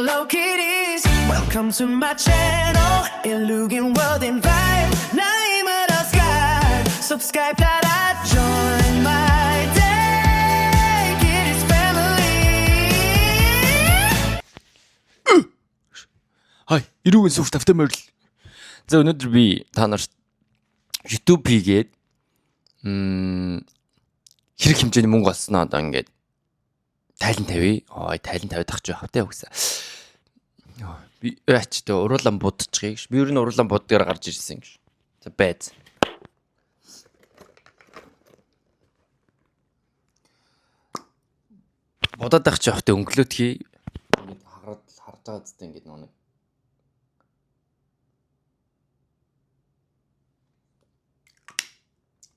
Hello Kitties, welcome to my channel. 일루긴 world and vibe. 나이만 sky. Subscribe 따라 join my day. Kitties family. Хай, ирүүн сүрт автомобиль. За өнөөдөр би та нарт YouTube хийгээд хэрэг хэмжээний мөнгө олсноо одоо ингээд тайлан тавья. Тайлан тавиад ах чи хавтай өгсөн. Би ачтай уруулан будчихъя гэж. Би ер нь уруулан бод дээр гарч ирсэн гэж. За байц. Бодоод ах чи хавтай өнгөлөөт хий. Ингээд харж байгаа зү ингээд нэг.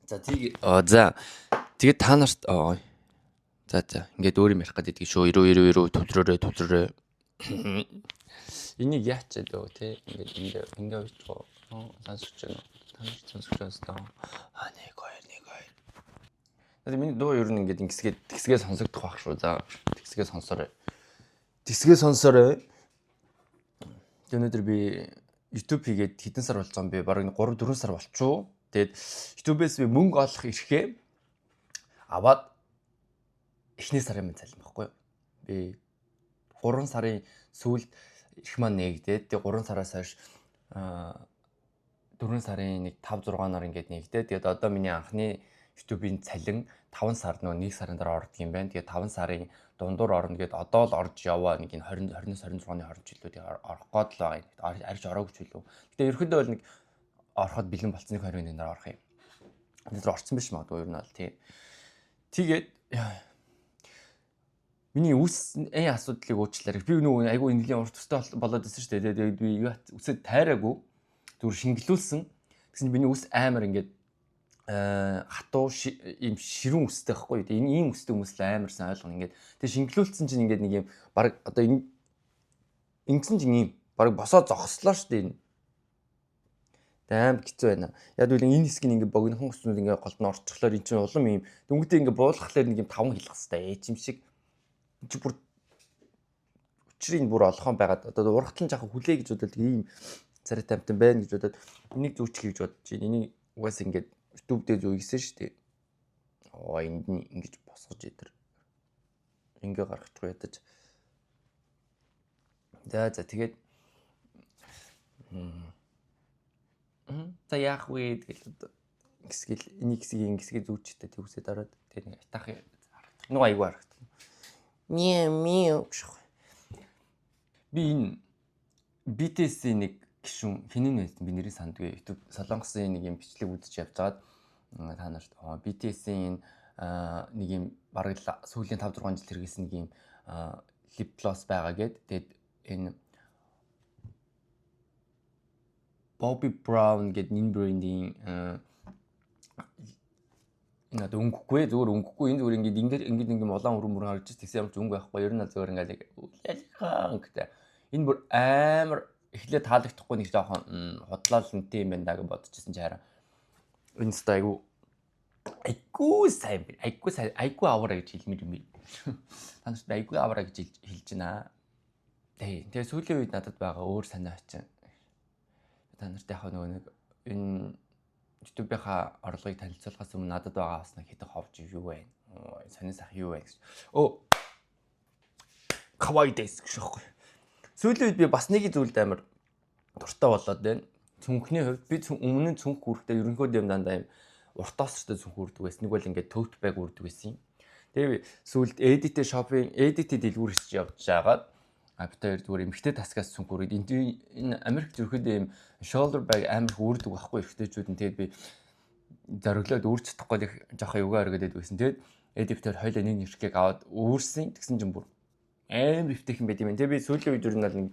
За тэгээд та нарт за ингээд өөр юм ярих гэдэг шүү. Ирүү төвлөрөө. Энийг яачаад өө те ингээд уучгаа. Сонсож байна. Та нар сонсож байна. Нэг хоёр. Тэгээд миний дуу ер нь ингээд тэгсгээ сонсогдох байх шүү. За тэгсгээ сонсорой. Өнөөдөр би YouTube хийгээд хэдэн сар болж байгаа юм бэ? Бараг 3-4 сар болчихоо. Тэгээд YouTube-ээс би мөнгө олох эрхээ аваад эхний сарын минь цалин байхгүй юу? Би 3 сарын сүүлд эрх маань нээгдээд тэгээд 3 сараас хойш 4 сарын 5-6 нар ингээд нээгдээд тэгээд одоо миний анхны YouTube-ийн цалин 5 сар нөө 1 сарын дараа ордог юм байна. Тэгээд 5 сарын дундуур орно гээд одоо л орж яваа нэг энэ 20-29-26-ны хооронд жилүүд орох гээд л байгаа. Арьж ороогүй ч үлээ. Гэтэ ерөөхдөө бол нэг ороход бэлэн болцсны 20-ны дараа орох юм. Өнөөдөр орцсон биш магадгүй ер нь бол тий. Тэгээд миний үс асуудлыг уучлаарай. Би нөгөө айгүй нэлийн урт төстэй болоод байсан шүү дээ. Тэгээд би юу үсэд тайраагүй зүгээр шингэлүүлсэн. Тэгсэн чинь миний үс амар ингээд хатуу ийм ширүүн үстэй байхгүй. Тэгээд энэ ийм үстэй хүмүүс л амар сайн ойлгоно ингээд. Тэгээд шингэлүүлсэн чинь ингээд нэг юм баг одоо ингэсэн чинь ийм баг босоо зогслоо шүү дээ энэ. Амар хэцүү байна. Яг үл энэ хэсгийг ингээ богинохон хүснүүд ингээ голд нь орчихлоор эн чинь улам юм дөнгөдөө ингээ буулгахлаар нэг юм 5 хэлэх хэвээр эчим шиг чи бүр өчрийн бүр олхон байгаад одоо урагтлан жаахан хүлээ гэж бодоод ийм царай тамтан байна гэж бодоод энийг зүүчих гэж бодож байна. Энийг угаас ингээ YouTube дээр зүүгсэн шүү дээ. Энд нь ингэж босгож идэр. Ингээ гаргачихгүй ядаж. За тэгээд за яах вэ тэгэл одоо гисгэл энийг гисгээ зүүчтэй төвсөд ороод тэр нэг атах нэг аягүй харагд. Мяу гэх. Би энэ BTS-ийн нэг гишүүн хинэн байсан би нэрийг сандгүй. YouTube Солонгосын нэг юм бичлэг үзэж явжгаад та нарт BTS-ийн нэг юм бараг сүүлийн 5-6 жил хэрэгсэн нэг юм lip gloss байгаа гэд тэгээд энэ Bobbi Brown гэдэг энэ брендийн энэ одоо өнгөхгүй зүгээр өнгөхгүй энэ зүгээр ингээд улаан өрөмөр харж тэгсэн юм ч өнгө байхгүй ер нь зүгээр ингээд ялхаа гэдэг. Энэ бүр амар эхлээд таалагдахгүй нэг жоохон худлал нэттэй юм байна да гэж бодчихсон чи хараа. Энэ стай айгуу сайн айгуу аваараа гэж хэлмээр юм. Та нарт айгуу аваараа гэж хэлж байна. Тэгээ сүүлийн үед надад байгаа өөр санаа очив. Та нарт яг нэг энэ YouTube-ийнхаа орлогыг танилцуулахаас өмнө надад байгаа бас нэг хэдэн ховж юу вэ? Сонин сах юу вэ гэж. Kawaii дэс гэж аахгүй. Сүүлийн үед би бас нэг зүйлд амар дуртай болоод байна. Цүнхний хувьд би өмнө нь цүнх үүрэгтэй ерөнхийдөө юм дандаа юм урт тоостой цүнх үүрдэг байсан. Нэг бол ингээд tote bag үүрдэг байсан. Тэгээ би сүүлд edit дэлгүүр хийж явж байгаад Аптай зүгээр эмхтэй тасгаас цүнх үрээд энэ Америкт ерөөхдөө юм shoulder bag амар үүрдэг байхгүй эрхтэйчүүд нь тэгээд би зориглоод үүрч чадахгүй жоохон юугаар гэдэг байсан. Тэгээд эдиптер хойлоо нэг нэрхгийг аваад үүрсэн. Тэгсэн чинь бүр амар өвтөх юм байт юм. Тэгээд би сүүлийн үед ер нь бол нэг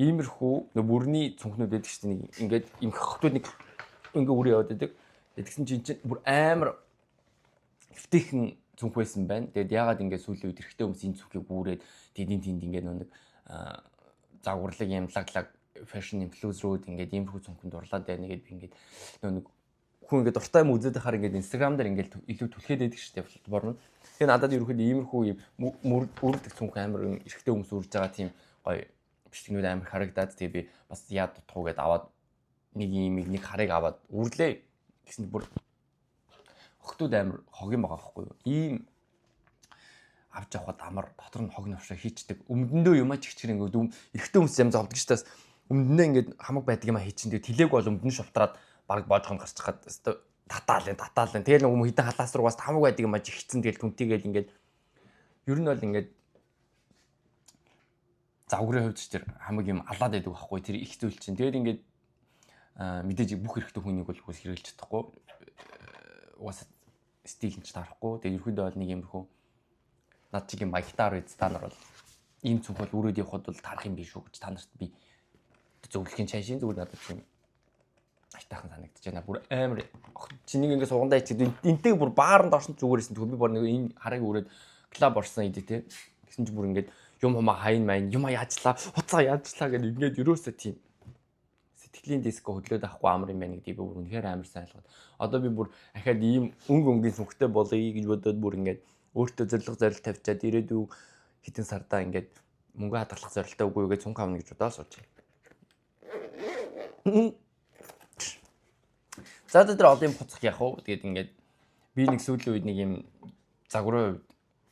иймэрхүү бүрний цүнхнүүд байдаг шүү дээ. Нэг ингээд эмх хотууд нэг ингээ үрээ яваад байдаг. Тэгсэн чинь бүр амар өвтөхэн цүнх байсан байна. Тэгээд яагаад ингээд сүүлийн үед эрхтэй хүмүүс энэ цүнхийг үүрээд тэнд ингээд нэг загварлаг ямлаглаг fashion influencer-ууд ингээд иймэрхүү цүнхэнд дурлаад байна гэд би ингээд нэг хүн ингээд дуртай юм үзээд байхаар ингээд Instagram дээр ингээд илүү түлхээд байдаг шүү дээ борно. Тэгээ надад ерөөхдөө иймэрхүү юм үрдэг цүнх амар эрэгтэй хүмүүс үрж байгаа тийм гоё бичлэгнүүд амар харагдаад тэгээ би бас яа дутхуу гэдээ аваад нэг харыг аваад үрлээ гэсэн бүр охтууд амар хог юм байгаа байхгүй юу. Ийм авч явахад амар дотор нь хог навшаа хийчдэг. Өмдөндөө юмаа чигчгэр ингээд эрэгтэй хүмүүс юм зовдөг шүү дээ. Өмдөндөө ингээд хамаг байдаг юм хийчин тэгээ тэлээг бол өмдөн шултраад баг боожгонд гарч чахад татаалын. Тэгэл нэг хитэн халаас руугаас хамаг байдаг юм жигчсэн тэгэл түнтэйгээл ингээд ер нь бол ингээд завгрын хувьд ч тэр хамаг юм алаад байдаг байхгүй тэр их зүйл чинь. Тэгээд ингээд мэдээж бүх эрэгтэй хүнийг бол хэрэгжилж чадахгүй. Уус стил нь ч таарахгүй. Тэгээд ерөөдөө бол нэг юмрхүү над чиг юм гитар үз та нар бол ийм цүнх бол өрөөд явахад бол тарах юм биш үү гэж та нарт би зөвлөхийн чашийн зүгээр надад тийм айтайхан санагдаж байна. Бүр амар чиний ингээ сугандаа ичээд энтэйг бүр бааранд орсон зүгээрсэн төгөө би бүр нэг энэ харыг өрөөд клуб орсон идэ те. Гэсэн чинь бүр ингээд юм хумаа хайн майн юм яажлаа уцаа яажлаа гэдэг ингээд ерөөсөө тийм сэтгэлийн диско хөдлөөд авахгүй амар юм байна гэдгийг бүр үнэхээр амар сайн ойлгоод одоо би бүр ахаад ийм өнгийн сүнхтэй болъё гэж бодоод бүр ингээд өөртөө зорилго тавьчаад ирээдүй хэдэн сардаа ингээд мөнгө хадгалах зорилттой үгүй гэж цүнх авна гэж бодоод сууж байна. За тэр одоо юм хуцах яах вэ? Тэгээд ингээд би нэг сүүлийн үед нэг юм загварын үед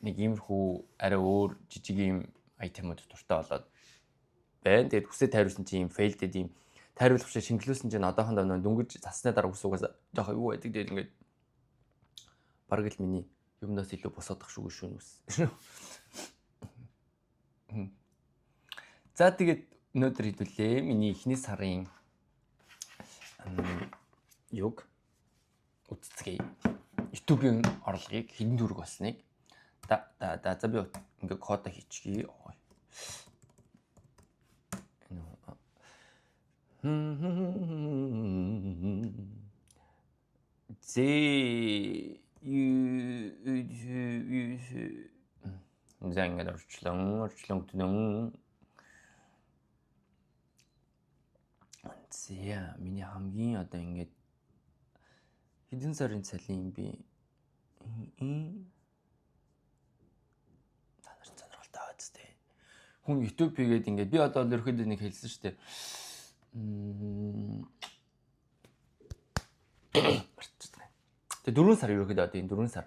нэг иймэрхүү арай өөр жижиг юм айтемууд дуртай болоод байна. Тэгээд хүсээ тайруулсан чинь юм фейлдэд юм тайруулах шиг шингэлүүлсэн чинь одоохондоо дөнгөж засны дараа үсүүгээс жоох юу байдаг тэгээд ингээд бараг л миний юмнаас илүү босоодох шүү нүс. За тэгээд өнөөдөр хэдүүлээ миний эхний сарын юг үтцгээ YouTube-ийн орлогыг хэдэн төгрөг болсныг за би ингээ код хийчихье. Зэнгээ орчлон зя миний хамгийн одоо ингээд хэдэн сарын цалин би танаар сонирхолтой байц тээ. Хүн YouTube хийгээд ингээд би одоо ерөөхдөө нэг хэлсэн шүү дээ. Тэгээ 4 сар ерөөхдөө одоо энэ 4 сар.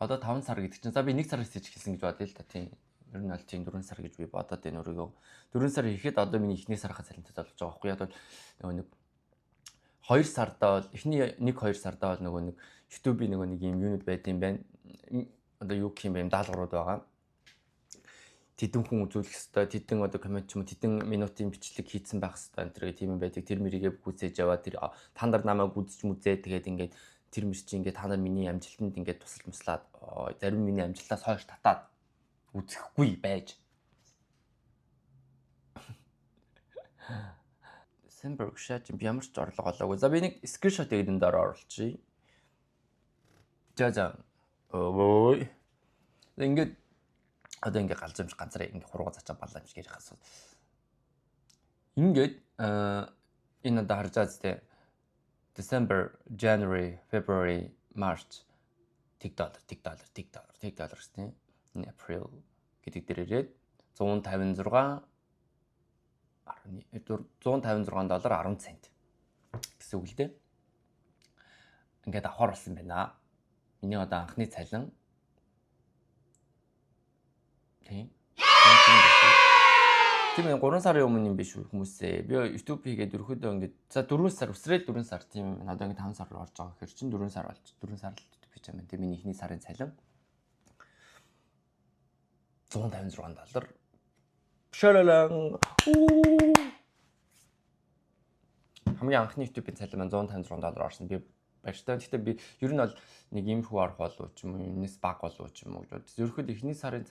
Одоо 5 сар гэдэг чинь за би 1 сараас хийж хэлсэн гэж бодъё л та тийм. Ер нь аль тийм 4 сар гэж би бодоод байна өөрийгөө. 4 сар хийхэд одоо миний эхний сарынхаа цалинтай болж байгаа байхгүй. Яг бол нэг 2 сардаа бол эхний 1-2 сардаа бол нөгөө нэг YouTube-ийн нөгөө нэг юм юунууд байд юм байна. Одоо юу гэх юм бэ? Даалгаврууд байгаа. Тэдэн хүн үзүүлэх хэвээр тэдэн одоо коммент ч юм уу тэдэн минутын бичлэг хийцэн байх хэвээр энэ төр тийм юм байдаг. Тэр мэрийгээ гүцээж яваа тэр та нар намайг үзэж мүзээ тэгээд ингээд тэр мэр чи ингээд та нар миний амжилтанд ингээд тусалж муслаад зарим миний амжилтаас хойш татаад үзэхгүй байж. December шаач ямар ч орлого олоогүй. За би нэг скриншот хийгээд энэ дараа оруулчихъя. За. Ой. Ингээд одоо ингээд галзамж ганцаараа ингээд хурууга зачаа балламж гэж хасуу. Ингээд энэ одоо харж байгаа зү December, January, February, March $10 гэсэн. Энэ April гэдэг дээр ирээд $156 10 цент гэсэн үг л дээ. Ингээд авахар болсон байна. Миний одоо анхны цалин тийм 3 сарын өмнө юм биш үү хүмүүсээ. Би YouTube хийгээд ерөөхдөө ингээд за 4 сар өсрээд 4 сар тийм одоо ингээд 5 сар орж байгаа хэрэг чинь 4 сар болж 4 сар л YouTube хийж байгаа юм. Тэгээ миний эхний сарын цалин $156. Шалалан. Хамгийн анхны YouTube-ийн цалин маань $156 орсон. Би баяртай. Гэхдээ би ер нь бол нэг иймэрхүү арга болов ч юм уу, энэс баг болов ч юм уу гэж бодсон. Ерөнхийдөө эхний сарын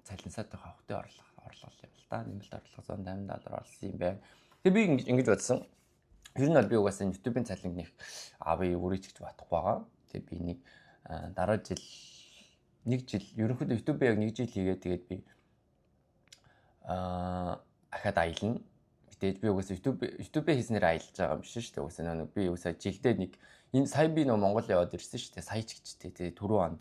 цалин сайтай хавхтай орлого юм л да. Нэмэлт орлого $150 орсон юм байна. Тэгээ би ингэж бодсон. Ер нь бол би угаасаа YouTube-ийн цалин нэг би өрөөж гэж бодохгүй байгаа. Тэгээ би нэг дараа жил ерөнхийдөө YouTube-ийг яг 1 жил хийгээд тэгээд би ахаад аялна. Мэдээж би угаасаа YouTube хийснээр аялж байгаа юм биш шүү дээ. Угаасаа би угаасаа жилдээ нэг энэ сая би нөө Монгол яваад ирсэн шүү дээ. Сая ч гэжтэй тэгээ 4 онд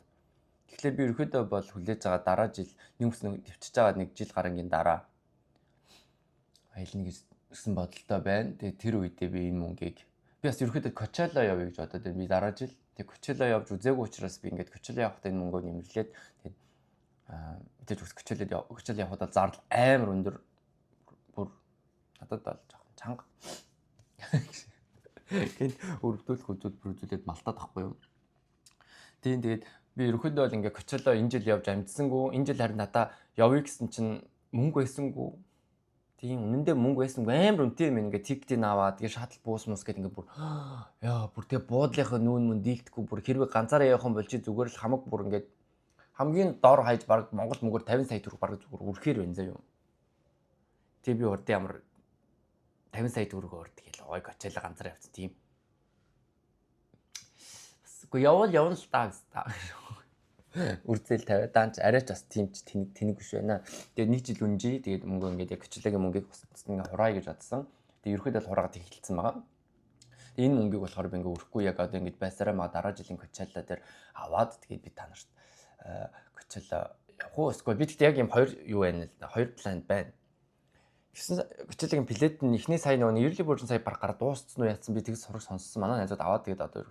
Тэгэхээр би ерөөдөө бол хүлээж байгаа дараа жил нэг төвчж байгаа нэг жил гарангийн дараа аялна гэсэн бодолтой байна. Тэгээ тэр үедээ би энэ мөнгийг би бас ерөөдөө Coachella явъя гэж бодоод байна. Би дараа жил тэгээ Coachella явж үзээгүй учраас би ингээд Coachella явахдаа энэ мөнгөө нэмэрлээд тэгээд мэдээж Coachella явахад бол зардал амар өндөр бүр надад бол жоохон чанга. Гэнт өрөвдүүлээд малтаад тахгүй юу. Тэгээд би ерөөхдөө бол ингээ Coachella энэ жил явж амжсангүй. Энэ жил харин надаа явъя гэсэн чинь мөнгө байсангүй. Тийм үнэндээ мөнгө байсангүй амар үнэтэй юм ингээ тикетийг аваад тэгээ шатл буус гэд ингээ бүр яа бүр тэгээ буудлынхаа нүүн дийлдэхгүй бүр хэрвээ ганцаараа явах юм бол чи зүгээр л хамаг бүр ингээ хамгийн доор хайж баг Монгол мөнгөөр 50 сая төгрөг баг зүгээр үрхээр байна заа юу. Тэгээ би урд ямар 50 сая төгрөг урд тэгэл ой Coachella ганцаараа явц тийм. Үгүй явал л таа. Үрдэл тавиад даанч арайч бас тийм ч тэнэг биш байна. Тэгээд нэг жил үнжи тэгээд мөнгө ингээд Coachella-гийн мөнгийг ингээ хураая гэж бодсон. Тэгээд ерөөхдөө л хураагаад эхэлсэн байгаа. Тэгээд энэ мөнгийг болохоор би ингээ өрөхгүй яг одоо ингээд байсараа маа дараа жилийн Coachella дээр аваад тэгээд би та нарт Coachella явах уу эсвэл би тэгтээ яг юм хоёр юу байна л да. Хоёр план байна. Гэсэн Coachella-гийн билет нь эхний сая нөгөө Early Bird сая баг гараад дууссан уу яатсан би тэгс сурах сонссон. Манай найзууд аваад тэгээд одоо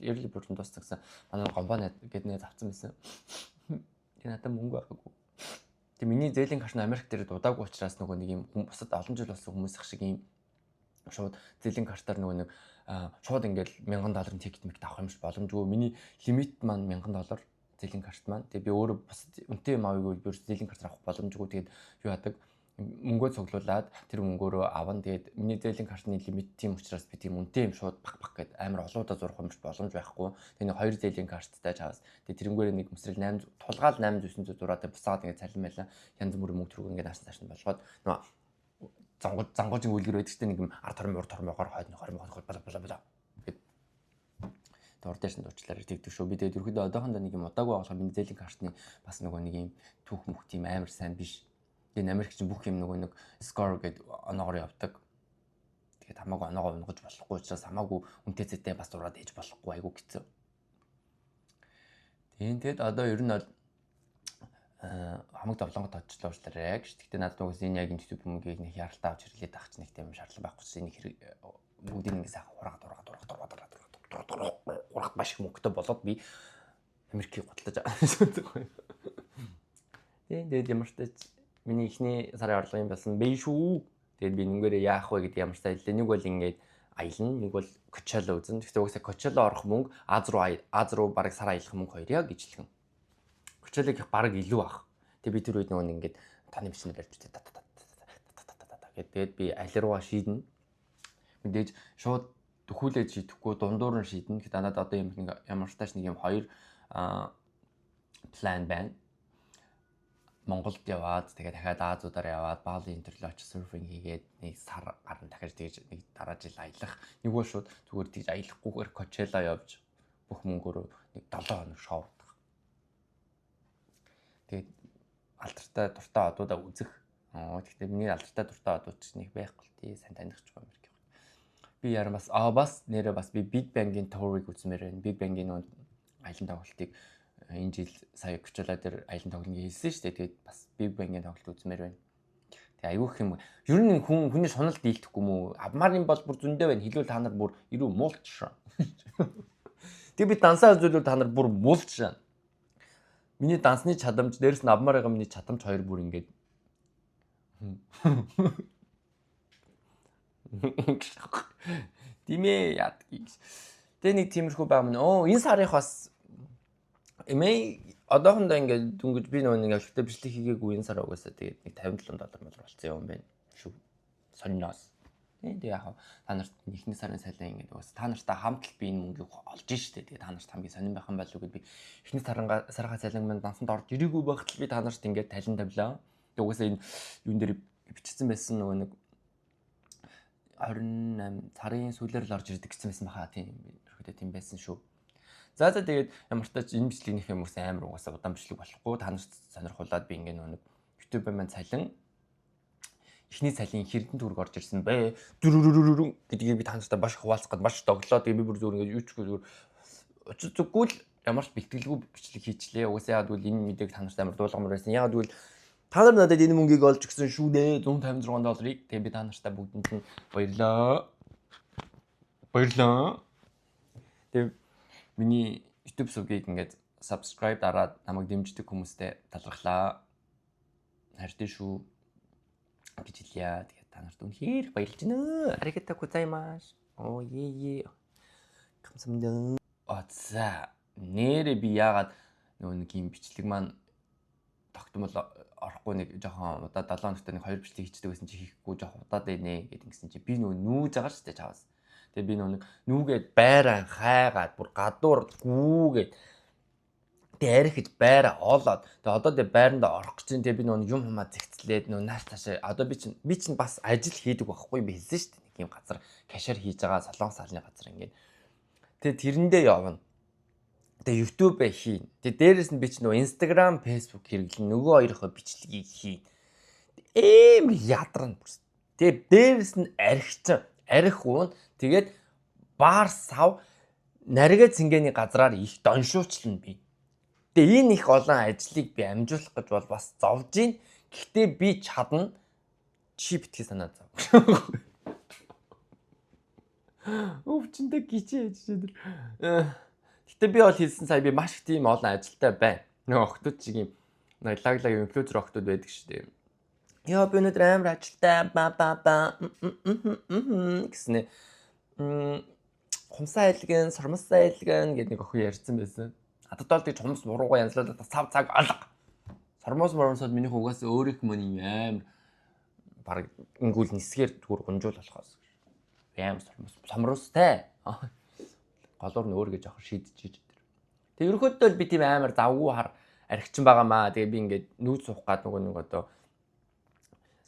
Early Bird дууссан гэсэн манай гомбоо гэдэг нэг авсан байсан. Тэгээд надад мөнгө авахгүй. Тэгээд миний зээлийн карт нь Америк дээр дудаагүй учраас нөгөө нэг юм бусад олон жил болсон хүмүүс шиг юм шууд зээлийн картаар нөгөө нэг шууд ингээл $1000 тикет мэт авах юм шиг боломжгүй. Миний лимит маань $1000 зээлийн карт маань. Тэгээд би өөрөө бас үнэтэй юм авъягүй би зээлийн картаар авах боломжгүй. Тэгээд юу яадаг мөнгөө цуглуулад тэр мөнгөөрөө аван тэгээд миний зээлийн картны лимит тийм учраас би тийм үнэтэй юм шууд баг гэд амар олоодаа зурх юм биш боломж байхгүй. Тэгээд нэг хоёр зээлийн карттай чавс. Тэгээд тэрнгүүрээ нэг өмсрэл 8 тулгаал 8900 зураатай бусаад ингээд цалин байлаа. Янз бүрийн мөнгө төрөг ингээд аасан цааш нь болгоод нөгөө зангуужийн үлгэр байдаг чинь нэг юм ард тормогоор хойд 20 бала гэд дурдаарсан дурчлаараа тэгдэг шүү. Би тэгээд ерөөдөө одоохондоо нэг юм удаагүй болохоор миний зээлийн картны бас нөгөө нэг юм түүх мөх тийм амар сайн биш. Энэ Америк чинь бүх юм нөгөө нэг score гэдэг оноогоор явдаг. Тэгээд хамаагүй оноогоо унгаж болохгүй учраас хамаагүй үнэтэй зэтэй бас дураад ээж болохгүй айгу хэцүү. Тэгээд одоо ер нь бол хамаг довлонгот точлоо уучлаарай гэж. Гэхдээ надад угсаа энэ яг энэ YouTube мөнгийг нэг яралтай авч ирлээ тагч нэг тийм шаардлага байхгүй ч энийг бүгдийг ингэ сайхан хураад маш их мөнгөтэй болоод би Америкийг готлож байгаа. Тэгээд ямар ч тач миний ихний сарын орлого юм болсон бэ шүү. Тэгээд би нүгээрээ яах вэ гэдэг ямар ч тайлээ. Нэг бол ингээд аялна, нэг бол Coachella үзэн. Гэхдээ угсаа Coachella орох мөнгө Аз руу бараг сар аялах мөнгө хоёр яг ижилхэн. Coachella-г бараг илүү ах. Тэгээд би тэр үед нөгөө ингээд таны бичнэ барьж үтээ тэгээд би аль руугаа шийднэ. Мэдээж шууд төхүүлээд шийдэхгүй дундуур нь шийднэ. Гэхдээ надад одоо ямар ч тааш нэг юм хоёр план байна. Монголд яваад тэгээд дахиад Азиудаар яваад Бали интерлоч серфинг хийгээд нэг сар гарна дахиж тэгж нэг дараа жил аялах. Нэг бол шууд зүгээр тэгж аялахгүйгээр Coachella явж бүх мөнгөөрөө нэг 7 хоног шоудах. Тэгээд алдартай дуртай одуудаа үзэх. Гэхдээ миний алдартай дуртай одууд ч нэг байхгүй тий сайн таних ч юм Америк. Би яран бас нэрээ бас би Big Bang-ийн tour-ыг үзмээр байна. Big Bang-ийн нөө аялын тоглолтыг энэ жил сая Coachella дээр аялын тоглолт хийсэн шүү дээ. Тэгээд бас Big Bang-ийн тоглолт үзмээр байна. Тэгээ аюух юм. Ер нь хүний шуналд дийлдэхгүй мүү? Авмарын бол бүр зөндөө байна. Хэлвэл та нар бүр ирүү муулч. Тэгээ би дансаа үзүүлвэл та нар бүр муулч. Миний дансны чадамж дээрс нь авмаар байгаа миний чадамж хоёр бүр ингээд Димээ яадгийг. Тэгээ нэг тиймэрхүү байгаа юм. Энэ сарынх бас одоохондоо ингээд дүнгэж би нөгөө нэг ашигтай бичлэг хийгээгүй энэ сар угаасаа тэгээд нэг $57 болсон юм байна шүү. Сониноос. Тэгээ яг та нарт эхний сарын сайлаа ингээд угаасаа та нартай хамт л би энэ мөнгийг олж штэ. Тэгээд та нарт хамгийн сонирн байх юм болов уу гэд би эхний сарынхаа сайлан маань дансанд орж ирээгүй багт л би та нарт ингээд талин тавилаа. Тэгээд угаасаа энэ юун дээр бичсэн байсан нөгөө нэг 28 сарын сүүлээр л орж ирдэг гэсэн байсан баха тийм ерөөдөө тийм байсан шүү. За тэгээд ямар ч тач энэ бичлэгнийх юм уус амар угаасаа удаан бичлэг болохгүй та нарт сонирхуулаад би ингээ нэг YouTube маань цалин эхний цалин хэрдэн төгрөг орж ирсэн бэ гэдгийг би та нартай баш хуваалцах гээд маш доглоо. Тэгээд би бүр зүгээр ингээ юу ч зүгээр зүггүй л ямар ч бэлтгэлгүй бичлэг хийчлээ. Угаасаа ягаад гэвэл энэ мэдээг та нарт амар дуулгамар байсан. Ягаад гэвэл та нар надад энэ мөнгийг олж өгсөн шүү дээ. $156. Тэгээ би та нартай бүгдэнд нь баярлаа. Тэгээ миний YouTube сувгийг ингээд subscribe дараад намайг дэмждэг хүмүүстээ талархлаа. Хайртай шүү гэж хэлье. Тэгээ та нарт үнэхээр баярлж байна. Аригата гозаймаш. Оо е. Камсамдаа. За нэрээ би яагаад нэг юм бичлэг маань тогтмол орохгүй нэг жоохон удаа 7 хоногт нэг 2 бичлэг хийчихдэг байсан чи хийхгүй жоохон удаад байна гэд ингэсэн чи би нүүж байгаа шүү дээ чаваас. Тэгээ би нүүгээд байраа хайгаад бүр гадуур гүүгээд тэгээ арих гэж байраа оолоод тэгээ одоо тэгээ байранда орох гэж чинь тэгээ би юм хамаа зэгцлээд нааш таашаа одоо би чинь бас ажил хийдэг байхгүй би хэлсэн шүү дээ нэг юм газар кашер хийж байгаа солонгос салны газар ингээд тэгээ тэрэндээ явна. Тэгээ YouTube хийн. Тэгээ дээрэс нь би ч Instagram, Facebook хэрэглэн нөгөө хоёроо бичлэгийг хийн. Ядарна. Тэгээ дээрэс нь арих уун. Тэгээд баар сав наргээ цэнгэний газраар их доншуучлна би. Тэгээ энэ их олон ажлыг би амжуулах гэж бол бас зовж гин. Гэхдээ би чадна. Чи битгий санаа зов. Өвчөндөө гिचээ ээжтэй. Гэтэ би бол хэлсэн сая би маш их тийм олон ажилтай байна. Нэг охтууд чиг юм лаглаг инфлюенсер охтууд байдаг шүү дээ. Яа би өнөөдөр амар ажилтай гэснэ. Хумсаа айлгэн, сормосоо айлгэн гэдэг нэг охин ярьсан байсан. Ададол тийж хумс буруугаа янзлаад цав цаг алга. Сормосод миний угаас өөрийнх мөн юм амар баг ингүүл нисгээр зүгээр гунжуул болохоос. Амар сомростой. Голоор нь өөргөө жоохон шийдчихэж тэр. Тэгээ ерөнхийдөө би тийм амар завгүй хар архичин байгаамаа. Тэгээ би ингээд нүүц суух гад нэг одоо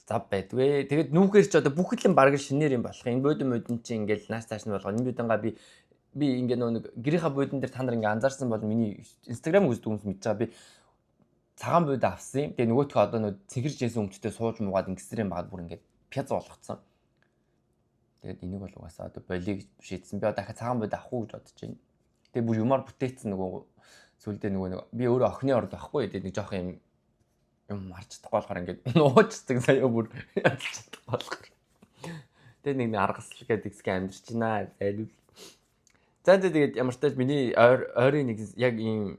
зав байдгүй. Тэгээд нүүхээр ч одоо бүх л бараг шинээр юм болох. Энэ бодин чинь ингээд нааш тааш нь болгоо. Энэ бодингаа би ингээд нэг гэрийнхаа бодин дээр та нар ингээд анзаарсан бол миний Instagram үздэг хүмүүс мэдж байгаа. Би цагаан бод авсан. Тэгээ нөгөөтгөө одоо нөө цэнхэрж яйсэн өмчтэй сууж муугаад ингэсрэн багад бүр ингээд пяз болгоцсон. Тэгээд энийг бол угаасаа одоо болиг шийдсэн. Би одоо дахиад цагаан бод авах уу гэж бодож байна. Тэгээд бүр юмар бүтээцсэн нөгөө сүлдээ нөгөө би өөрөө охины орд байхгүй. Тэгээд нэг жоох юм марч чадахгүй болохоор ингээд нуучдаг сая бүр ялч чадахгүй болохоор. Тэгээд нэг аргасл гэдэг хэсэг амьдэрч байна. Зайлуул. За тэгээд ямар ч тач миний ойрын нэг яг ийм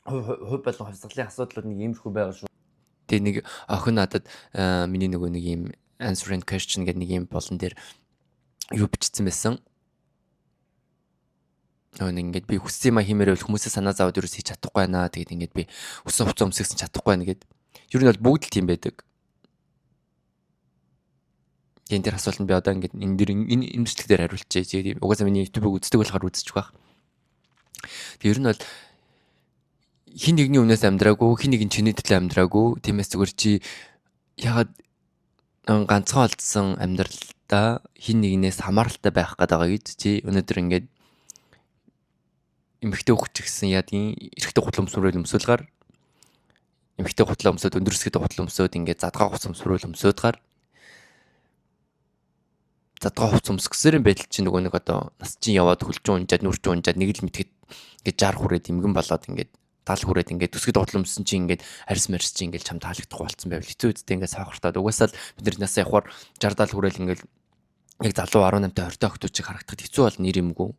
хувь болон хувьсгалын асуудлууд нэг иймэрхүү байгаа шүү. Тэгээд нэг охин надад миний нөгөө нэг ийм answer and question гэдэг нэг ийм болон дээр юу бичсэн байсан. Ингээд би хүссэн юм хиймээрээ хүмүүсээ санаа зовоод юу ч хийж чадахгүй байна. Тэгээд ингээд би өсөн хуцаа өмсгсөн чадахгүй байна гэд. Ер нь бол бүгд л тийм байдаг. Энэ дээр асуулт нь би одоо ингээд энэ дээр энэ бичлэг дээр хариулчихъя. Тэгээд угаасаа миний YouTube-ыг үздэг болохоор үзчих واخ. Тэгээд ер нь бол хин нэгний өмнөөс амьдраагүй, хин нэгэн чиний төлөө амьдраагүй. Тиймээс зүгээр чи ягаад ганцхан олдсон амьдралдаа хин нэгнээс хамааралтай байх гэдэг байгаа гэж чи өнөөдөр ингээд эмхтэй хөвч гэсэн яадгийн эрэгтэй хутлаа өмсрүүл өмсөөлгаар эмхтэй хутлаа өмсөд өндөрсгөд хутлаа өмсөд ингээд задгаа хуц өмсрүүл өмсөдгаар задгаа хуц өмсгсэрэн байдал чинь нөгөө нэг одоо нас чинь яваад хөлжин унжаад нүрчэн унжаад нэг л мэтгэд ингээд 60 хүрээд имгэн болоод ингээд 70 хүрээд ингээд төсгөд хутлаа өмсөн чинь ингээд арьс марьс чинь ингээд чам таалагдахгүй болсон байвал хэцүү үедээ ингээд савхартаад угаасаа л бид нар насаа явахаар 60 70 хүрээл ингээд яг залуу 18-тай 20-тай охтуудыг харагдахад хэцүү бол нэр юмгүй.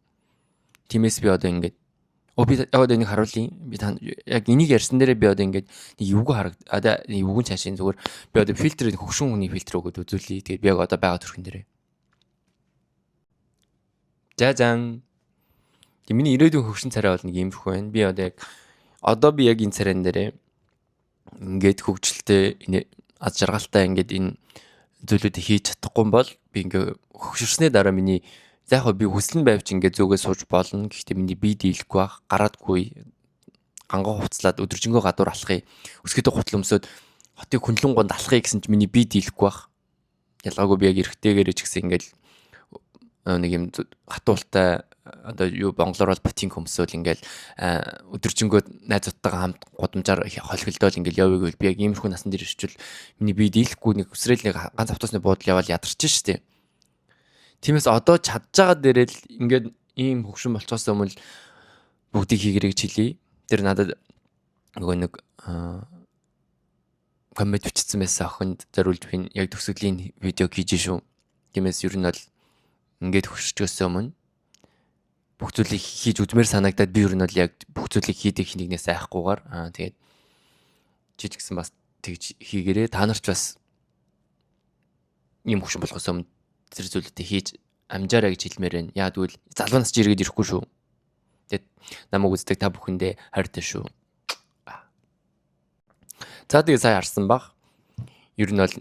Тиймээс би одоо ингээд би одоо энийг харуулъя. Би яг энийг ярьсан дээрээ би одоо ингээд нэг эвгүй харагдаад эвгүй цаашийн зүгээр би одоо фильтрийг хөгшин хүний фильтр өгөөд үзүүлье. Тэгээд би яг одоо байгаа төрхөн дээрээ. Жажан. Тэг миний ирээдүйн хөгшин царай бол нэг иймэрхүү байна. Би одоо би яг энэ царайн дээрээ ингээд хөгжилтэй аз жаргалтай ингээд энэ зүйлүүдийг хийж чадахгүй бол би ингээд хөгшөрснээ дараа миний яг би хүслэн байвч ингээд зөөгөө сууж болно. Гэхдээ миний бие дийлэхгүй байх, гараадгүй гангаа хувцлаад өдөржингөө гадуур алхахыг, өсгөдөө хутал өмсөд хотыг хүнлэн гонд алхахыг гэсэн чи миний бие дийлэхгүй байх. Ялгаагүй би яг эргэтэйгээр ч гэсэн ингээд нэг юм хатуултай одоо юу монголоор бол ботинг өмсөөл ингээд өдөржингөө найз оттойгоо хамт гудамжаар холхилдоол ингээд явъя гэвэл би яг иймэрхүү насан дээр ирчвэл миний бие дийлэхгүй нэг өсрэл нэг ганц автобусны буудлын явал ядарч штэ. Тиймээс одоо чадж байгаа дээрээ л ингээд ийм хөгшин болцоос өмнө бүгдийг хийгэрэг чилээ. Тэр надад нөгөө нэг коммент бичсэн байсан охинд зориулж би яг төгсгөлийн видео хийж шүү. Тиймээс ер нь бол ингээд хөшчөөсөн өмнө бүх зүйлийг хийж үзмээр санагдаад би ер нь бол яг бүх зүйлийг хийдэг хинэгнээс айхгүйгээр тэгээд жижигсэн бас тэгж хийгэрээ та нарч бас юм хөшин болохоос өмнө тэр зүйлүүдээ хийж амжаарай гэж хэлмээр байна. Яг тэгвэл залуунаас ч иргэд ирэхгүй шүү. Тэгээд намайг үздэг та бүхэндээ хайртай шүү. За тэгээ сая харсан баг. Ер нь бол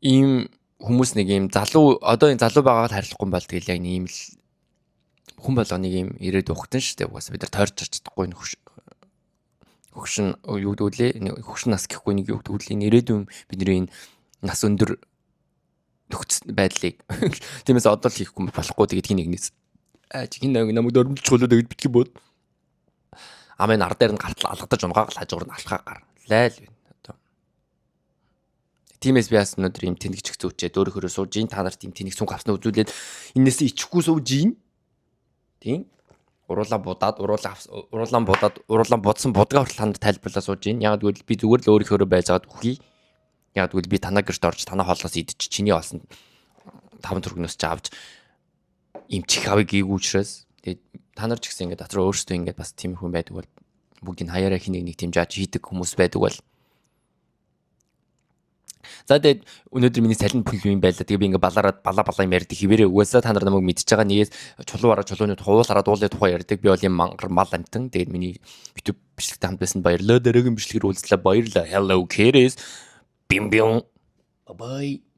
ийм хүмүүс нэг ийм залуу одоо энэ залуу байгаагаар харьлахгүй бол тэгэл яг ийм л хүн болгоныг ийм ирээд ухтан шүү дээ. Угаасаа бид нар тойрч чадахгүй энэ хөгшин юу гэдгүүлээ хөгшин нас гэхгүй нэг юу гэдгүүлээ ирээдүйн бидний энэ нас өндөр нөхцөл байдлыг тиймээс одоо л хийхгүй болохгүй тэгээд нэгнээс хин намайг дөрмөлж чөлөөд өгд битгий бод амын ар дээр нь гартал алгадаж унгаал хажуугаар нь алхаа гар лайл одоо тиймээс би бас өнөөдөр юм тэнэгч зүүчээд өөрөөрөө сууж ин та нарт юм тэнэг сүнг авснаа үзүүлээд энээсээ ичихгүй сууж ин тийм уруулан будсан будгаа хүртэл танд тайлбарлаа сууж ин яг тэгвэл би зүгээр л өөрийнхөө байжгаад үхий. Яг тэгвэл би танаа гэрт орж танаа хоолоос идэж чиний олсон 5 төгрөгнөөс ч авч им чих авыг гээгүй учраас тэгээд та нар ч гэсэн ингээд дотроо өөрсдөө ингээд бас тийм хүн байдаг бол бүгдийг хаяараа хинэг тийм жааж хийдэг хүмүүс байдаг бол за тэгээд өнөөдөр миний салин бүл юм байлаа. Тэгээ би ингээд балаа юм ярьдаг хിവэрээ угаасаа та нар намайг мэдчихэж байгаа нэгээс чулуураа чулууны хуулаараа дуулын тухай ярьдаг. Би бол юм мангар мал амтан. Тэгээд миний YouTube бичлэгт хамт байсан баярлалаа. Дараагийн бичлэгээр уулзлаа баярлалаа. Hello Kids. Bim bim. Bye bye.